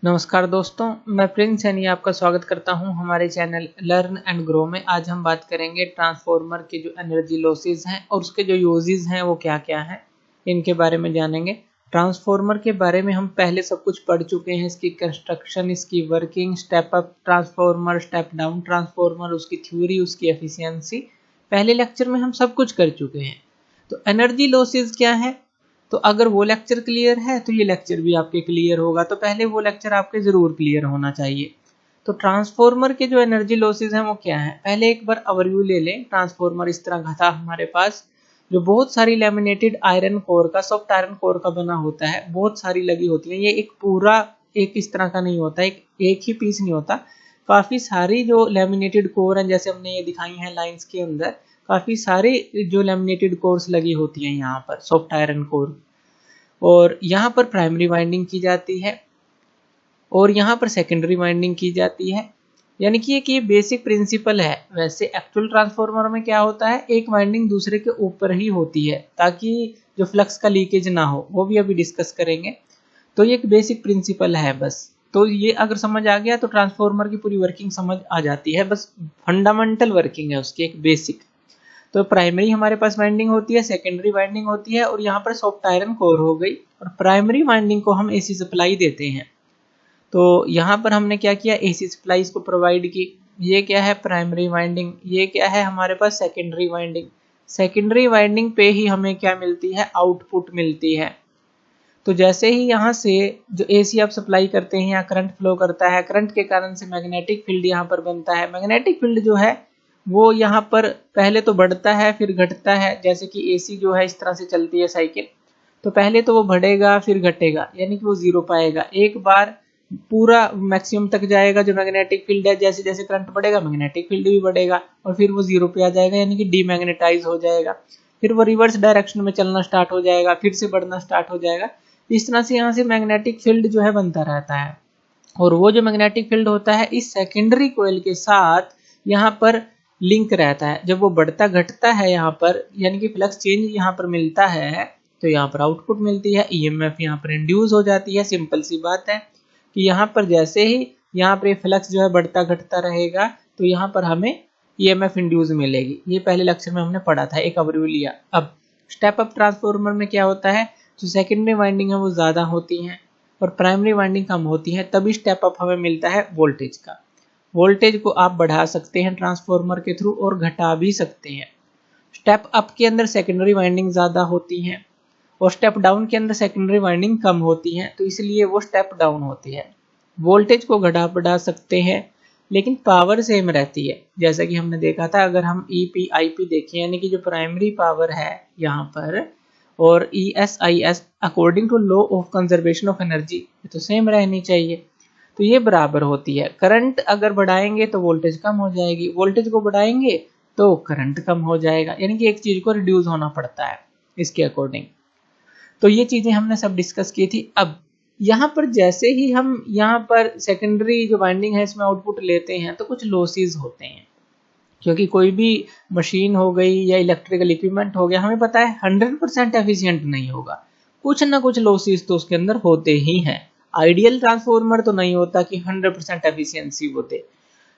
नमस्कार दोस्तों, मैं प्रिंस सैनी आपका स्वागत करता हूं हमारे चैनल लर्न एंड ग्रो में। आज हम बात करेंगे ट्रांसफॉर्मर के जो एनर्जी लॉसेस हैं और उसके जो यूजेस हैं वो क्या क्या हैं, इनके बारे में जानेंगे। ट्रांसफॉर्मर के बारे में हम पहले सब कुछ पढ़ चुके हैं, इसकी कंस्ट्रक्शन, इसकी working, step up transformer, step down transformer, उसकी थ्योरी, उसकी एफिशिएंसी, पहले लेक्चर में हम सब कुछ कर चुके हैं। तो एनर्जी लॉसेस क्या है, तो अगर वो लेक्चर क्लियर है तो ये लेक्चर भी आपके क्लियर होगा। तो पहले वो लेक्चर आपके जरूर क्लियर होना चाहिए। तो ट्रांसफॉर्मर के जो एनर्जी लॉसेस हैं वो क्या है, पहले एक बार ओवरव्यू ले लें। ट्रांसफॉर्मर इस तरह का था हमारे पास, जो बहुत सारी लैमिनेटेड आयरन कोर का, सॉफ्ट आयरन कोर का बना होता है, बहुत सारी लगी होती है। ये एक पूरा एक इस तरह का नहीं होता, एक ही पीस नहीं होता, काफी सारी जो लैमिनेटेड कोर हैं, जैसे हमने ये दिखाई हैं लाइंस के अंदर, काफी सारे जो लैमिनेटेड कोर्स लगी होती हैं यहाँ पर, सॉफ्ट आयरन कोर। और यहाँ पर प्राइमरी वाइंडिंग की जाती है और यहाँ पर सेकेंडरी वाइंडिंग की जाती है। यानी कि ये बेसिक प्रिंसिपल है। वैसे एक्चुअल ट्रांसफार्मर में क्या होता है, एक वाइंडिंग दूसरे के ऊपर ही होती है ताकि जो फ्लक्स का लीकेज ना हो, वो भी अभी डिस्कस करेंगे। तो ये एक बेसिक प्रिंसिपल है बस। तो ये अगर समझ आ गया तो ट्रांसफार्मर की पूरी वर्किंग समझ आ जाती है। बस फंडामेंटल वर्किंग है उसकी, एक बेसिक। तो प्राइमरी हमारे पास वाइंडिंग होती है, सेकेंडरी वाइंडिंग होती है, और यहाँ पर सॉफ्ट आयरन कोर हो गई। और प्राइमरी वाइंडिंग को हम एसी सप्लाई देते हैं। तो यहाँ पर हमने क्या किया, एसी सप्लाई इसको प्रोवाइड की। ये क्या है, प्राइमरी वाइंडिंग। ये क्या है हमारे पास, सेकेंडरी वाइंडिंग। सेकेंडरी वाइंडिंग पे ही हमें क्या मिलती है, आउटपुट मिलती है। तो जैसे ही यहाँ से जो एसी आप सप्लाई करते हैं, या करंट फ्लो करता है, करंट के कारण से मैग्नेटिक फील्ड यहाँ पर बनता है। मैग्नेटिक फील्ड जो है वो यहाँ पर पहले तो बढ़ता है फिर घटता है। जैसे कि एसी जो है इस तरह से चलती है साइकिल, तो पहले तो वो बढ़ेगा फिर घटेगा, यानी कि वो जीरो पाएगा। एक बार पूरा मैक्सिमम तक जाएगा जो मैग्नेटिक फील्ड है, जैसे जैसे करंट बढ़ेगा मैग्नेटिक फील्ड भी बढ़ेगा, और फिर वो जीरो पे आ जाएगा, यानी कि डीमैग्नेटाइज हो जाएगा। फिर वो रिवर्स डायरेक्शन में चलना स्टार्ट हो जाएगा, फिर से बढ़ना स्टार्ट हो जाएगा। इस तरह से यहाँ से मैग्नेटिक फील्ड जो है बनता रहता है। और वो जो मैग्नेटिक फील्ड होता है इस सेकेंडरी कॉइल के साथ यहाँ पर लिंक रहता है। जब वो बढ़ता घटता है यहाँ पर, यानी कि फ्लक्स चेंज यहाँ पर मिलता है, तो यहाँ पर आउटपुट मिलती है, ईएमएफ यहाँ पर इंड्यूस हो जाती है। सिंपल सी बात है कि यहाँ पर जैसे ही यहाँ पर फ्लक्स जो है बढ़ता घटता रहेगा, तो यहाँ पर हमें ईएमएफ इंड्यूस मिलेगी। ये पहले लेक्चर में हमने पढ़ा था, एक ओवरव्यू लिया। अब स्टेप अप ट्रांसफार्मर में क्या होता है, जो सेकेंडरी वाइंडिंग है वो ज़्यादा होती हैं और प्राइमरी वाइंडिंग कम होती है, तभी स्टेप अप हमें मिलता है वोल्टेज का। वोल्टेज को आप बढ़ा सकते हैं ट्रांसफार्मर के थ्रू और घटा भी सकते हैं। स्टेप अप के अंदर सेकेंडरी वाइंडिंग ज़्यादा होती हैं और स्टेप डाउन के अंदर सेकेंडरी वाइंडिंग कम होती हैं, तो इसलिए वो स्टेप डाउन होती है। वोल्टेज को घटा बढ़ा सकते हैं, लेकिन पावर सेम रहती है। जैसा कि हमने देखा था, अगर हम ईपी आईपी देखें, यानी कि जो प्राइमरी पावर है यहाँ पर, और ESIS according to law of conservation of energy, ये तो सेम रहनी चाहिए। तो ये बराबर होती है। करंट अगर बढ़ाएंगे तो वोल्टेज कम हो जाएगी, वोल्टेज को बढ़ाएंगे तो करंट कम हो जाएगा, यानी कि एक चीज को रिड्यूस होना पड़ता है इसके अकॉर्डिंग। तो ये चीजें हमने सब डिस्कस की थी। अब यहाँ पर जैसे ही हम यहाँ पर सेकेंडरी जो वाइंडिंग है इसमें आउटपुट लेते हैं, तो कुछ लॉसेस होते हैं। क्योंकि कोई भी मशीन हो गई या इलेक्ट्रिकल इक्विपमेंट हो गया, हमें पता है 100% एफिशिएंट नहीं होगा, कुछ ना कुछ लॉसेस तो उसके अंदर होते ही हैं। आइडियल ट्रांसफार्मर तो नहीं होता कि 100% एफिशिएंसी होते,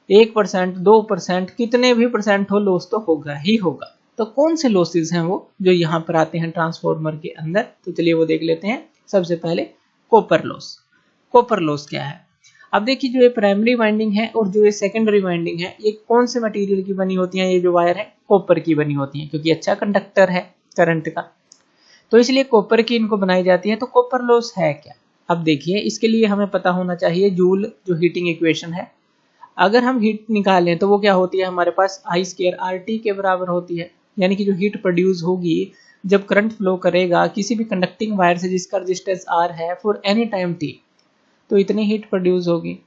1%, 2%, कितने भी परसेंट हो, लॉस तो होगा ही होगा। तो कौन से लॉसेस हैं वो जो यहाँ पर आते हैं ट्रांसफार्मर के अंदर, तो चलिए वो देख लेते हैं। सबसे पहले कॉपर लॉस। कॉपर लॉस क्या है, अब देखिए, जो ये प्राइमरी वाइंडिंग है और जो ये सेकेंडरी वाइंडिंग है, ये कौन से मटेरियल की बनी होती है, ये जो वायर है कॉपर की बनी होती है, क्योंकि अच्छा कंडक्टर है करंट का, तो इसलिए कॉपर की इनको बनाई जाती है। तो कॉपर लॉस है क्या, अब देखिए, इसके लिए हमें पता होना चाहिए जूल, जो हीटिंग इक्वेशन है। अगर हम हीट निकालें तो वो क्या होती है हमारे पास, I² RT के बराबर होती है। यानी कि जो हीट प्रोड्यूस होगी जब करंट फ्लो करेगा किसी भी कंडक्टिंग वायर से जिसका रेजिस्टेंस R है, फॉर एनी टाइम t, तो इतनी हीट प्रोड्यूस होगी।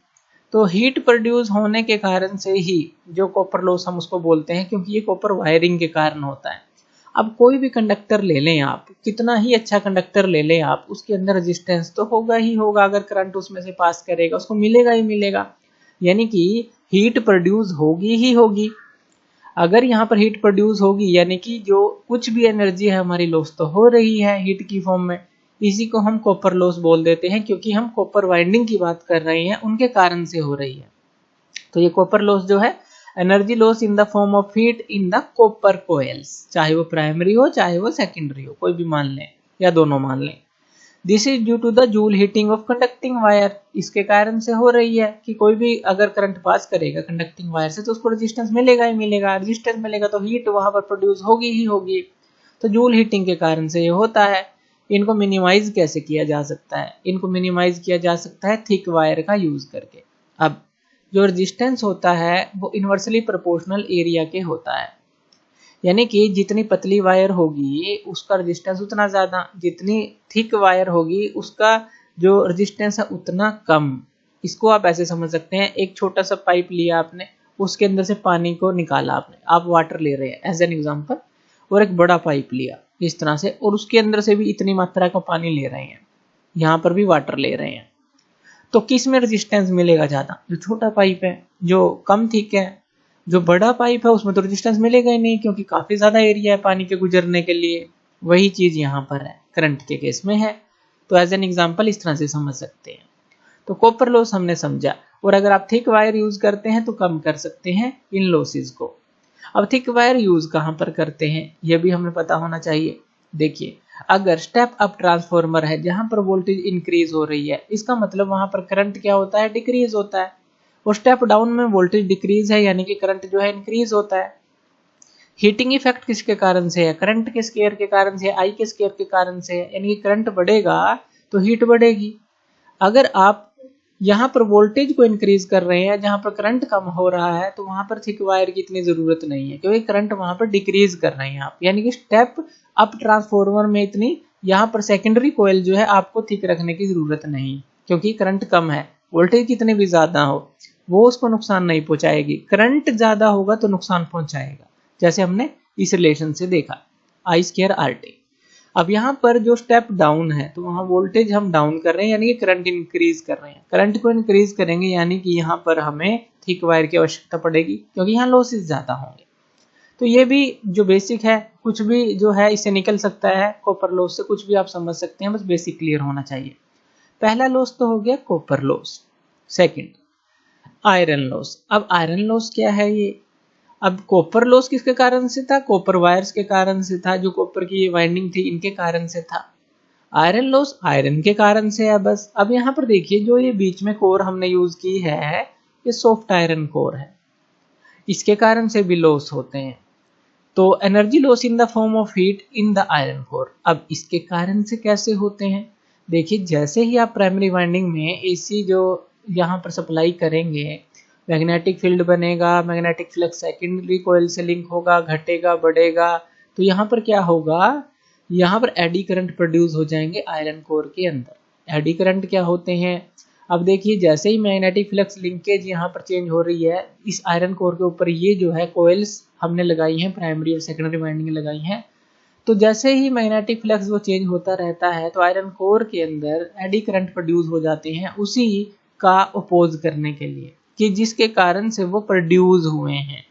तो हीट प्रोड्यूस होने के कारण से ही जो कॉपर लॉस हम उसको बोलते हैं, क्योंकि ये कॉपर वायरिंग के कारण होता है। अब कोई भी कंडक्टर ले लें आप, कितना ही अच्छा कंडक्टर ले लें आप, उसके अंदर रेजिस्टेंस तो होगा ही होगा। अगर करंट उसमें से पास करेगा उसको मिलेगा ही मिलेगा, यानी कि हीट प्रोड्यूस होगी ही होगी। अगर यहाँ पर हीट प्रोड्यूस होगी, यानी कि जो कुछ भी एनर्जी है हमारी लॉस तो हो रही है हीट की फॉर्म में, इसी को हम कॉपर लॉस बोल देते हैं, क्योंकि हम कॉपर वाइंडिंग की बात कर रहे हैं, उनके कारण से हो रही है। तो ये कॉपर लॉस जो है, energy loss in the form of heat in the copper coils, चाहे वो प्राइमरी हो चाहे वो सेकेंडरी हो, कोई भी मान लें या दोनों मान लें। This is due to the joule heating of conducting wire, इसके कारण से हो रही है कि कोई भी अगर करंट पास करेगा कंडक्टिंग वायर से तो उसको रेजिस्टेंस मिलेगा ही मिलेगा, रेजिस्टेंस मिलेगा तो हीट वहां पर प्रोड्यूस होगी ही होगी। तो जूल हीटिंग के कारण से ये होता है। इनको मिनिमाइज कैसे किया जा सकता है? इनको मिनिमाइज किया जा सकता है थिक वायर का यूज करके। अब जो रेजिस्टेंस होता है वो इन्वर्सली प्रोपोर्शनल एरिया के होता है, यानी कि जितनी पतली वायर होगी उसका रेजिस्टेंस उतना ज़्यादा, जितनी थिक वायर होगी उसका जो रेजिस्टेंस है उतना कम। इसको आप ऐसे समझ सकते हैं, एक छोटा सा पाइप लिया आपने, उसके अंदर से पानी को निकाला आपने, आप वाटर ले रहे हैं एज एन एग्जांपल, और एक बड़ा पाइप लिया इस तरह से, और उसके अंदर से भी इतनी मात्रा का पानी ले रहे हैं, यहाँ पर भी वाटर ले रहे हैं। तो किस में रेजिस्टेंस मिलेगा ज़्यादा? जो छोटा पाइप है, जो कम थिक है। जो बड़ा पाइप है उसमें तो रेजिस्टेंस मिलेगा ही नहीं, क्योंकि काफ़ी ज़्यादा एरिया है पानी के गुजरने के लिए। वही चीज़ यहाँ पर है, करंट के केस में है। तो एज एन एग्जांपल इस तरह से समझ सकते हैं। तो कॉपर लॉस हमने समझा, और अगर आप थिक वायर यूज़ करते हैं तो कम कर सकते हैं इन लॉसेस को। अब थिक वायर यूज़ कहाँ पर करते हैं यह भी हमें पता होना चाहिए। देखिए, अगर स्टेप अप ट्रांसफॉर्मर है जहाँ पर वोल्टेज इंक्रीज हो रही है, इसका मतलब वहाँ पर करंट क्या होता है? डिक्रीज होता है। और स्टेप डाउन में वोल्टेज डिक्रीज है, यानी कि करंट जो है इंक्रीज होता है। हीटिंग इफेक्ट किसके कारण से है? करंट के स्केयर के कारण से, आई के स्केयर के कारण से है, यानी कि करंट बढ़ेगा तो हीट बढ़ेगी। अगर आप यहाँ पर वोल्टेज को इंक्रीज कर रहे हैं जहाँ पर करंट कम हो रहा है, तो वहाँ पर थिक वायर की इतनी जरूरत नहीं है, क्योंकि करंट वहाँ पर डिक्रीज कर रहे हैं आप, यानी कि स्टेप अप ट्रांसफॉर्मर में इतनी यहाँ पर सेकेंडरी कोयल जो है आपको थिक रखने की जरूरत नहीं, क्योंकि करंट कम है। वोल्टेज कितने भी ज्यादा हो वो उसको नुकसान नहीं पहुंचाएगी, करंट ज्यादा होगा तो नुकसान पहुंचाएगा, जैसे हमने इस रिलेशन से देखा आई स्क्वायर आर टी। अब यहाँ पर जो स्टेप डाउन है तो वहाँ वोल्टेज हम डाउन कर रहे हैं, यानी कि करंट इंक्रीज कर रहे हैं। करंट को इंक्रीज करेंगे यानी कि यहाँ पर हमें थिक वायर की आवश्यकता पड़ेगी, क्योंकि यहाँ लॉसेस ज़्यादा होंगे। तो ये भी जो बेसिक है, कुछ भी जो है इससे निकल सकता है, कॉपर लॉस से कुछ भी आप समझ सकते हैं, बस बेसिक क्लियर होना चाहिए। पहला लॉस तो हो गया copper loss. Second, iron loss. अब आयरन लॉस क्या है ये? अब कॉपर लॉस किसके कारण से था? कॉपर वायर्स के कारण से था, जो कॉपर की वाइंडिंग थी इनके कारण से था। आयरन लॉस आयरन के कारण से है बस। अब यहाँ पर देखिए, जो ये बीच में कोर हमने यूज की है ये सॉफ्ट आयरन कोर है, इसके कारण से भी लॉस होते हैं। तो energy loss in the form of heat in the iron core. अब इसके कारण से कैसे होते हैं? देखिए, जैसे ही आप प्राइमरी वाइंडिंग में एसी जो यहाँ पर सप्लाई करेंगे, मैग्नेटिक फील्ड बनेगा, मैग्नेटिक फ्लक्स सेकेंडरी कॉइल से लिंक होगा, घटेगा बढ़ेगा, तो यहाँ पर क्या होगा? यहाँ पर एडी करंट प्रोड्यूस हो जाएंगे आयरन कोर के अंदर। एडी करंट क्या होते हैं? अब देखिए, जैसे ही मैग्नेटिक फ्लक्स लिंकेज यहाँ पर चेंज हो रही है इस आयरन कोर के ऊपर, ये जो है कोयल्स हमने लगाई हैं, प्राइमरी और सेकेंडरी वाइंडिंग लगाई हैं, तो जैसे ही मैग्नेटिक फ्लक्स वो चेंज होता रहता है तो आयरन कोर के अंदर एडी करंट प्रोड्यूस हो जाते हैं, उसी का अपोज करने के लिए, कि जिसके कारण से वो प्रोड्यूस हुए हैं।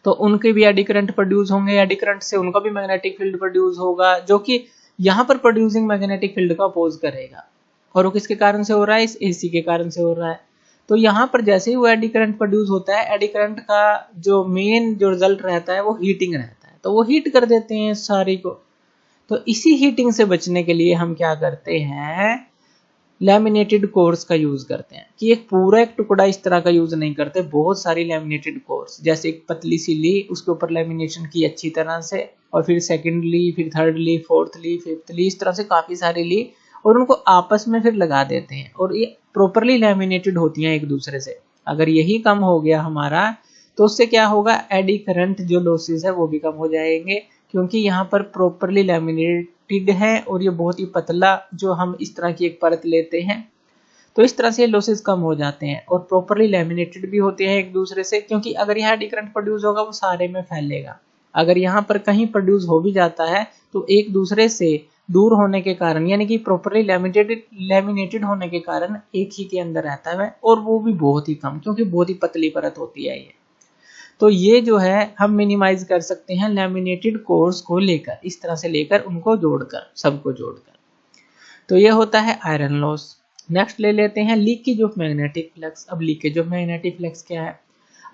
तो उनके भी एडी करंट प्रोड्यूस होंगे, एडी करंट से उनका भी मैग्नेटिक फील्ड प्रोड्यूस होगा, जो कि यहाँ पर प्रोड्यूसिंग मैग्नेटिक फील्ड का अपोज करेगा। और वो किसके कारण से हो रहा है? इस एसी के कारण से हो रहा है। तो यहाँ पर जैसे ही वो एडी करंट प्रोड्यूस होता है, एडी करंट का जो मेन जो रिजल्ट रहता है वो हीटिंग रहता है, तो वो हीट कर देते हैं सारी को। तो इसी हीटिंग से बचने के लिए हम क्या करते हैं? लैमिनेटेड कोर्स का यूज करते हैं, कि एक पूरा एक टुकड़ा इस तरह का यूज नहीं करते, बहुत सारी लैमिनेटेड कोर्स, जैसे एक पतली सी ली, उसके ऊपर लैमिनेशन की अच्छी तरह से, और फिर सेकंड ली, फिर थर्ड ली, फोर्थ ली, फिफ्थ ली, इस तरह से काफी सारी ली, और उनको आपस में फिर लगा देते हैं, और ये प्रॉपरली लैमिनेटेड होती हैं एक दूसरे से। अगर यही कम हो गया हमारा, तो उससे क्या होगा? एडी करंट जो लॉसेस है वो भी कम हो जाएंगे, क्योंकि यहाँ पर प्रॉपरली लैमिनेटेड है, और ये बहुत ही पतला जो हम इस तरह की एक परत लेते हैं, तो इस तरह से लॉसेस कम हो जाते हैं, और प्रॉपरली लैमिनेटेड भी होते हैं एक दूसरे से, क्योंकि अगर यहाँ एडी करंट प्रोड्यूस होगा वो सारे में फैलेगा। अगर यहाँ पर कहीं प्रोड्यूस हो भी जाता है तो एक दूसरे से दूर होने के कारण, यानी कि प्रॉपरली लैमिनेटेड होने के कारण एक ही के अंदर रहता है, और वो भी बहुत ही कम, क्योंकि बहुत ही पतली परत होती है ये। तो ये जो है हम मिनिमाइज कर सकते हैं लैमिनेटेड कोर्स को लेकर, इस तरह से लेकर उनको जोड़कर, सबको जोड़कर। तो ये होता है आयरन लॉस। नेक्स्ट ले लेते हैं लीकेज ऑफ मैग्नेटिक फ्लक्स। अब लीकेज ऑफ मैग्नेटिक फ्लक्स क्या है?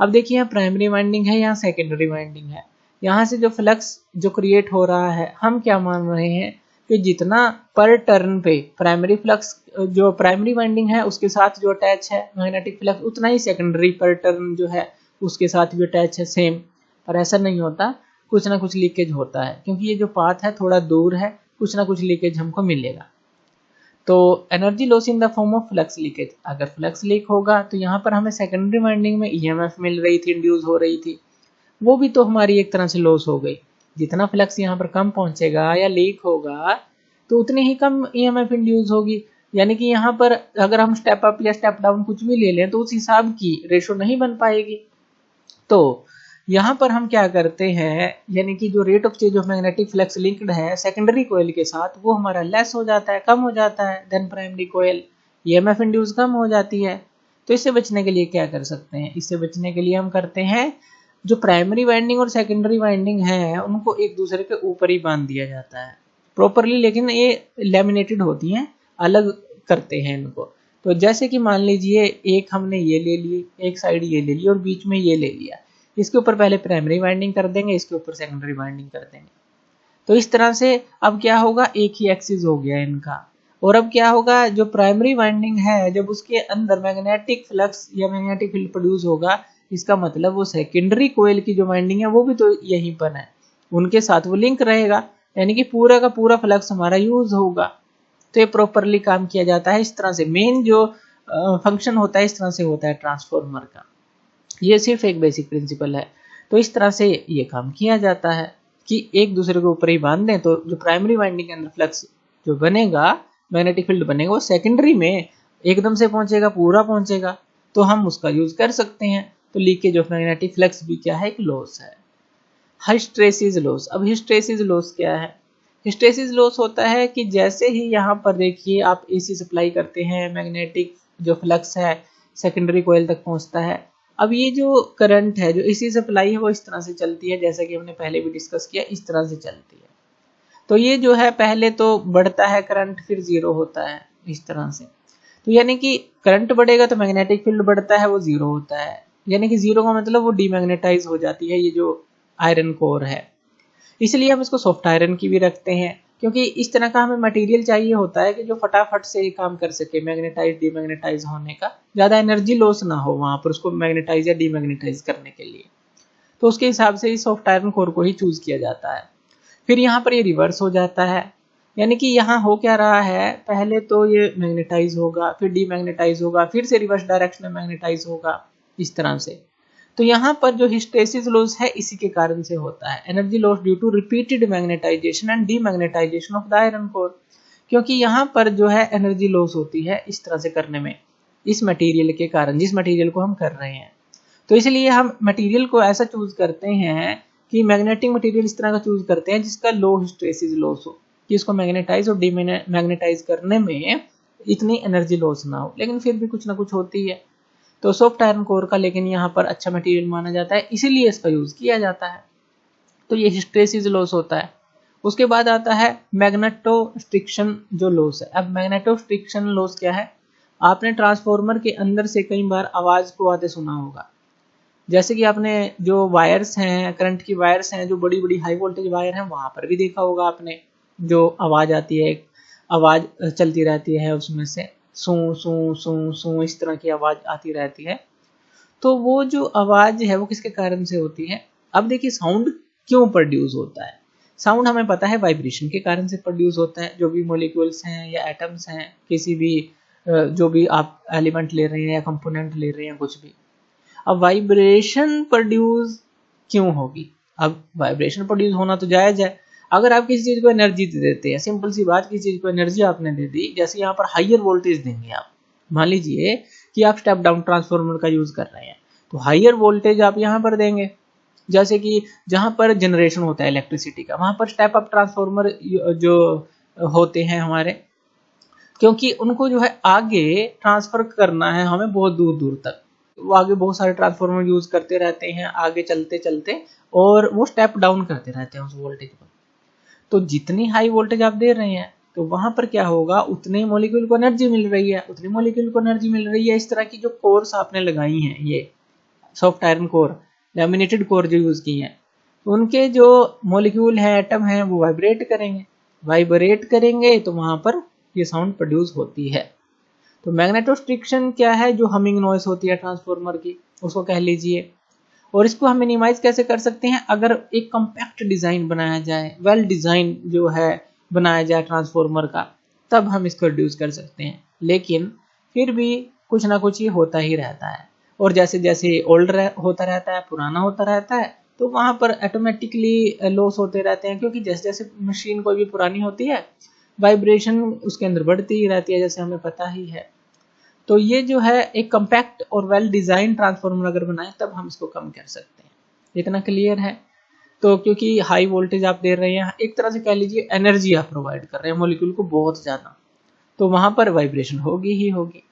अब देखिए यहाँ प्राइमरी वाइंडिंग है, यहाँ सेकेंडरी वाइंडिंग है। यहाँ से जो फ्लक्स जो क्रिएट हो रहा है, हम क्या मान रहे हैं कि जितना पर टर्न पे प्राइमरी फ्लक्स जो प्राइमरी वाइंडिंग है उसके साथ जो अटैच है मैग्नेटिक फ्लक्स, उतना ही सेकेंडरी पर टर्न जो है उसके साथ भी अटैच है सेम। पर ऐसा नहीं होता, कुछ ना कुछ लीकेज होता है, क्योंकि ये जो पाथ है थोड़ा दूर है, कुछ ना कुछ लीकेज हमको मिलेगा। तो energy loss in the form of flux leakage. अगर फ्लक्स लीक होगा तो यहाँ पर हमें सेकेंडरी वाइंडिंग में ईएमएफ मिल रही थी, इंड्यूस हो रही थी, वो भी तो हमारी एक तरह से लॉस हो गई। जितना फ्लक्स यहाँ पर कम पहुंचेगा या लीक होगा तो उतनी ही कम ईएमएफ इंड्यूस होगी। यानी कि यहाँ पर अगर हम स्टेप अप या स्टेप डाउन कुछ भी ले लें तो उस हिसाब की रेशो नहीं बन पाएगी। तो यहाँ पर हम क्या करते हैं, यानी कि जो rate of change of magnetic flux linked है सेकेंडरी कोयल के साथ, वो हमारा लेस हो जाता है, कम हो जाता है then primary coil, EMF induce कम हो जाती है। तो इससे बचने के लिए क्या कर सकते हैं? इससे बचने के लिए हम करते हैं, जो प्राइमरी वाइंडिंग और सेकेंडरी वाइंडिंग है उनको एक दूसरे के ऊपर ही बांध दिया जाता है प्रॉपरली, लेकिन ये लैमिनेटेड होती हैं, अलग करते हैं इनको। तो जैसे कि मान लीजिए एक हमने ये ले ली, एक साइड ये ले ली और बीच में ये ले लिया, इसके ऊपर पहले प्राइमरी वाइंडिंग कर देंगे, इसके ऊपर सेकेंडरी वाइंडिंग कर देंगे। तो इस तरह से अब क्या होगा, एक ही एक्सिस हो गया इनका। और अब क्या होगा, जो प्राइमरी वाइंडिंग है जब उसके अंदर मैग्नेटिक फ्लक्स या मैग्नेटिक फील्ड प्रोड्यूस होगा, इसका मतलब वो सेकेंडरी कोयल की जो वाइंडिंग है वो भी तो यहीं पर है, उनके साथ वो लिंक रहेगा, यानी कि पूरा का पूरा फ्लक्स हमारा यूज होगा। तो ये प्रॉपरली काम किया जाता है इस तरह से। मेन जो फंक्शन होता है इस तरह से होता है ट्रांसफॉर्मर का। ये सिर्फ एक बेसिक प्रिंसिपल है। तो इस तरह से ये काम किया जाता है कि एक दूसरे के ऊपर ही बांध दें, तो जो प्राइमरी वाइंडिंग के अंदर फ्लक्स जो बनेगा, मैग्नेटिक फील्ड बनेगा, वो सेकेंडरी में एकदम से पहुंचेगा, पूरा पहुंचेगा, तो हम उसका यूज कर सकते हैं। तो लीकेज ऑफ मैग्नेटिक फ्लक्स भी क्या है, एक लॉस है। Hysteresis loss. अब हिस्टैरिसीस लॉस क्या है? हिस्टैरिसीस लॉस होता है कि जैसे ही यहाँ पर देखिए आप एसी सप्लाई करते हैं, मैग्नेटिक जो फ्लक्स है सेकेंडरी कोयल तक पहुंचता है। अब ये जो करंट है, जो एसी सप्लाई है, वो इस तरह से चलती है, जैसा कि हमने पहले भी डिस्कस किया, इस तरह से चलती है। तो ये जो है पहले तो बढ़ता है करंट, फिर जीरो होता है इस तरह से। तो यानी कि करंट बढ़ेगा तो मैग्नेटिक फील्ड बढ़ता है, वो जीरो होता है, यानी कि जीरो का मतलब वो डीमैग्नेटाइज हो जाती है ये जो आयरन कोर है। इसलिए हम इसको सॉफ्ट आयरन की भी रखते हैं, क्योंकि इस तरह का हमें मटेरियल चाहिए होता है कि जो फटाफट से काम कर सके मैग्नेटाइज डीमैग्नेटाइज होने का, ज़्यादा एनर्जी लॉस ना हो वहाँ पर उसको मैग्नेटाइज या डीमैग्नेटाइज करने के लिए। तो उसके हिसाब से इस सॉफ्ट आयरन कोर को ही चूज किया जाता है। फिर यहाँ पर ये रिवर्स हो जाता है, यानी कि यहाँ हो क्या रहा है, पहले तो ये मैग्नेटाइज होगा, फिर डीमैग्नेटाइज होगा, फिर से रिवर्स डायरेक्शन में मैग्नेटाइज होगा, इस तरह से। तो यहाँ पर जो हिस्टैरिसीस लॉस है इसी के कारण से होता है, energy loss due to repeated magnetization and demagnetization of the iron core. क्योंकि यहाँ पर जो है एनर्जी लॉस होती है इस तरह से करने में, इस मटेरियल के कारण, जिस मटेरियल को हम कर रहे हैं। तो इसलिए हम मटेरियल को ऐसा चूज करते हैं कि मैग्नेटिक मटेरियल इस तरह का चूज करते हैं जिसका लो हिस्टैरिसीस लॉस हो, कि इसको मैग्नेटाइज और डीमैग्नेटाइज करने में इतनी एनर्जी लॉस ना हो, लेकिन फिर भी कुछ ना कुछ होती है। तो सॉफ्ट आयरन कोर का लेकिन यहाँ पर अच्छा मटेरियल माना जाता है, इसीलिए इसका यूज किया जाता है। तो ये हिस्टैरिसीस लॉस होता है। उसके बाद आता है मैग्नेटोस्ट्रिक्शन जो लॉस है। अब मैग्नेटोस्ट्रिक्शन लॉस क्या है? आपने ट्रांसफार्मर के अंदर से कई बार आवाज को आते सुना होगा, जैसे कि आपने जो वायर्स हैं, करंट की वायर्स हैं, जो बड़ी बड़ी हाई वोल्टेज वायर हैं, वहां पर भी देखा होगा आपने, जो आवाज आती है, आवाज चलती रहती है, उसमें से सू सू सू सू इस तरह की आवाज आती रहती है। तो वो जो आवाज है वो किसके कारण से होती है? अब देखिए साउंड क्यों प्रोड्यूस होता है? साउंड हमें पता है वाइब्रेशन के कारण से प्रोड्यूस होता है। जो भी मॉलिक्यूल्स हैं या एटम्स हैं, किसी भी जो भी आप एलिमेंट ले रहे हैं या कंपोनेंट ले रहे हैं, कुछ भी, अब वाइब्रेशन प्रोड्यूस क्यों होगी? अब वाइब्रेशन प्रोड्यूस होना तो जायज है। अगर आप किसी चीज को एनर्जी दे देते हैं, सिंपल सी बात, किसी चीज को एनर्जी आपने दे दी, जैसे यहाँ पर हाइयर वोल्टेज देंगे आप, मान लीजिए कि आप स्टेप डाउन ट्रांसफार्मर का यूज कर रहे हैं, तो हाइयर वोल्टेज आप यहाँ पर देंगे, जैसे कि जहाँ पर जनरेशन होता है इलेक्ट्रिसिटी का, वहां पर स्टेप अप ट्रांसफार्मर जो होते हैं हमारे, क्योंकि उनको जो है आगे ट्रांसफर करना है हमें बहुत दूर दूर तक, वो आगे बहुत सारे ट्रांसफार्मर यूज करते रहते हैं आगे चलते चलते, और वो स्टेप डाउन करते रहते हैं उस वोल्टेज को। तो जितनी हाई वोल्टेज आप दे रहे हैं तो वहां पर क्या होगा, उतने मॉलिक्यूल को एनर्जी मिल रही है, उतनी मॉलिक्यूल को एनर्जी मिल रही है। इस तरह की जो कोर्स आपने लगाई हैं, ये soft iron core, laminated core जो यूज की हैं, उनके जो मॉलिक्यूल है, एटम है, वो वाइब्रेट करेंगे तो वहां पर ये साउंड प्रोड्यूस होती है। तो मैग्नेटोस्ट्रिक्शन क्या है, जो हमिंग नॉइस होती है ट्रांसफार्मर की, उसको कह लीजिए। और इसको हम मिनिमाइज कैसे कर सकते हैं, अगर एक कॉम्पैक्ट डिजाइन बनाया जाए, वेल डिजाइन जो है बनाया जाए ट्रांसफार्मर का, तब हम इसको रिड्यूस कर सकते हैं। लेकिन फिर भी कुछ ना कुछ ये होता ही रहता है, और जैसे जैसे ओल्ड होता रहता है, पुराना होता रहता है, तो वहां पर ऑटोमेटिकली लॉस होते रहते हैं, क्योंकि जैसे जैसे मशीन कोई भी पुरानी होती है, वाइब्रेशन उसके अंदर बढ़ती ही रहती है, जैसे हमें पता ही है। तो ये जो है एक कॉम्पैक्ट और वेल डिजाइन ट्रांसफार्मर अगर बनाए, तब हम इसको कम कर सकते हैं। इतना क्लियर है। तो क्योंकि हाई वोल्टेज आप दे रहे हैं, एक तरह से कह लीजिए एनर्जी आप प्रोवाइड कर रहे हैं मॉलिक्यूल को बहुत ज्यादा, तो वहां पर वाइब्रेशन होगी ही होगी।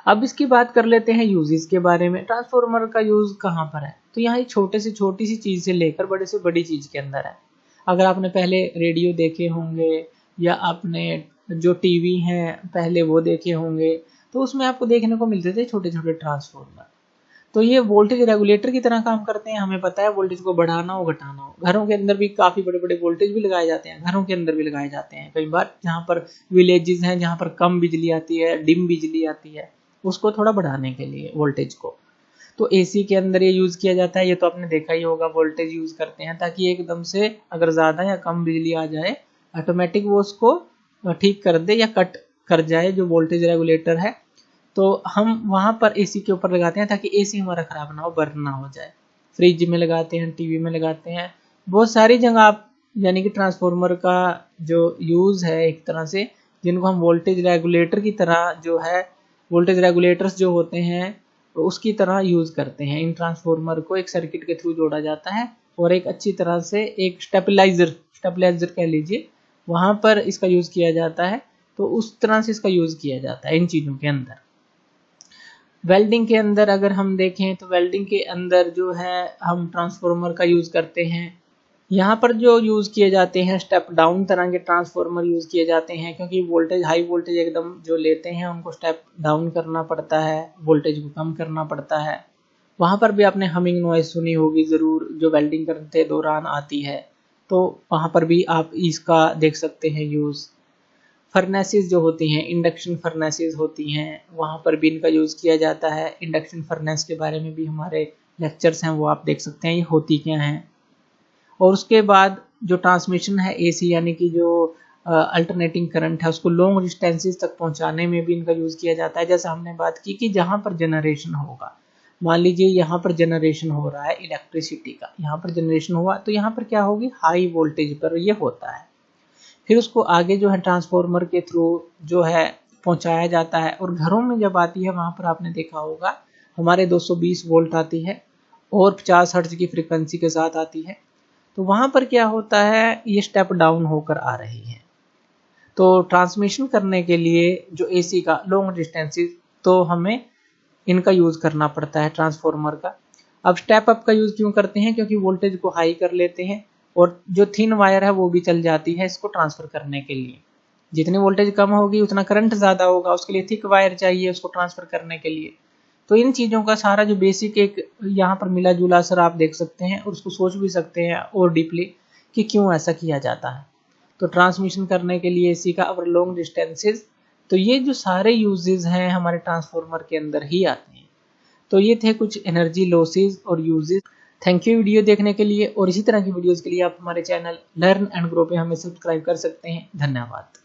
अब इसकी बात कर लेते हैं यूजेस के बारे में। ट्रांसफार्मर का यूज कहाँ पर है, तो यहाँ छोटे से छोटी सी चीज से लेकर बड़े से बड़ी चीज के अंदर है। अगर आपने पहले रेडियो देखे होंगे, या आपने जो टीवी हैं पहले वो देखे होंगे, तो उसमें आपको देखने को मिलते थे छोटे छोटे ट्रांसफार्मर। तो ये वोल्टेज रेगुलेटर की तरह काम करते हैं। हमें पता है वोल्टेज को बढ़ाना हो, घटाना हो। घरों के अंदर भी काफी बड़े बड़े वोल्टेज भी लगाए जाते हैं, घरों के अंदर भी लगाए जाते हैं कई बार। जहाँ पर विलेजेस हैं, जहाँ पर कम बिजली आती है, डिम बिजली आती है, उसको थोड़ा बढ़ाने के लिए वोल्टेज को, तो एसी के अंदर ये यूज किया जाता है। ये तो आपने देखा ही होगा, वोल्टेज यूज करते हैं ताकि एकदम से अगर ज्यादा या कम बिजली आ जाए, ऑटोमेटिक वो उसको ठीक कर दे या कट कर जाए, जो वोल्टेज रेगुलेटर है। तो हम वहां पर एसी के ऊपर लगाते हैं ताकि एसी हमारा खराब ना हो, बर्न ना हो जाए। फ्रिज में लगाते हैं, टीवी में लगाते हैं, बहुत सारी जगह आप, यानी कि ट्रांसफार्मर का जो यूज है एक तरह से, जिनको हम वोल्टेज रेगुलेटर की तरह जो है, वोल्टेज रेगुलेटर्स जो होते हैं उसकी तरह यूज करते हैं। इन ट्रांसफार्मर को एक सर्किट के थ्रू जोड़ा जाता है, और एक अच्छी तरह से एक स्टेबलाइजर कह लीजिए, वहां पर इसका यूज किया जाता है। तो उस तरह से इसका यूज किया जाता है इन चीजों के अंदर। वेल्डिंग के अंदर अगर हम देखें, तो वेल्डिंग के अंदर जो है हम ट्रांसफार्मर का यूज करते हैं। यहाँ पर जो यूज किए जाते हैं, स्टेप डाउन तरह के ट्रांसफार्मर यूज किए जाते हैं, क्योंकि वोल्टेज हाई वोल्टेज एकदम जो लेते हैं उनको स्टेप डाउन करना पड़ता है, वोल्टेज को कम करना पड़ता है। वहां पर भी आपने हमिंग नॉइज सुनी होगी जरूर, जो वेल्डिंग करते दौरान आती है, तो वहां पर भी आप इसका देख सकते हैं यूज। फर्नेसेस जो होती हैं, इंडक्शन फर्नेसेस होती हैं, वहां पर भी इनका यूज किया जाता है। इंडक्शन फर्नेस के बारे में भी हमारे लेक्चर्स हैं, वो आप देख सकते हैं ये होती क्या हैं। और उसके बाद जो ट्रांसमिशन है एसी, यानी कि जो अल्टरनेटिंग करंट है, उसको लॉन्ग डिस्टेंसेस तक पहुंचाने में भी इनका यूज किया जाता है। जैसे हमने बात की कि जहां पर जनरेशन होगा, मान लीजिए यहाँ पर जनरेशन हो रहा है इलेक्ट्रिसिटी का, यहाँ पर जनरेशन हुआ, तो यहाँ पर क्या होगी, हाई वोल्टेज पर ये होता है। फिर उसको आगे जो है ट्रांसफार्मर के थ्रू जो है पहुंचाया जाता है। और घरों में जब आती है, वहां पर आपने देखा होगा हमारे 220 वोल्ट आती है, और 50 हर्ट्ज की फ्रीक्वेंसी के साथ आती है। तो वहां पर क्या होता है, ये स्टेप डाउन होकर आ रही है। तो ट्रांसमिशन करने के लिए जो एसी का लॉन्ग डिस्टेंसेस, तो हमें इनका यूज करना पड़ता है ट्रांसफार्मर का। अब स्टेप अप का यूज क्यों करते हैं, क्योंकि वोल्टेज को हाई कर लेते हैं, और जो थिन वायर है वो भी चल जाती है इसको ट्रांसफर करने के लिए। जितनी वोल्टेज कम होगी उतना करंट ज्यादा होगा, उसके लिए थिक वायर चाहिए उसको ट्रांसफर करने के लिए। तो इन चीजों का सारा जो बेसिक एक यहाँ पर मिला जुला असर आप देख सकते हैं, और उसको सोच भी सकते हैं और डीपली कि क्यों ऐसा किया जाता है। तो ट्रांसमिशन करने के लिए एसी का और लॉन्ग डिस्टेंसेस, तो ये जो सारे यूजेस हैं हमारे ट्रांसफार्मर के अंदर ही आते हैं। तो ये थे कुछ एनर्जी लॉसेस और यूजेस। थैंक यू वीडियो देखने के लिए, और इसी तरह की वीडियोस के लिए आप हमारे चैनल लर्न एंड ग्रो पे हमें सब्सक्राइब कर सकते हैं। धन्यवाद।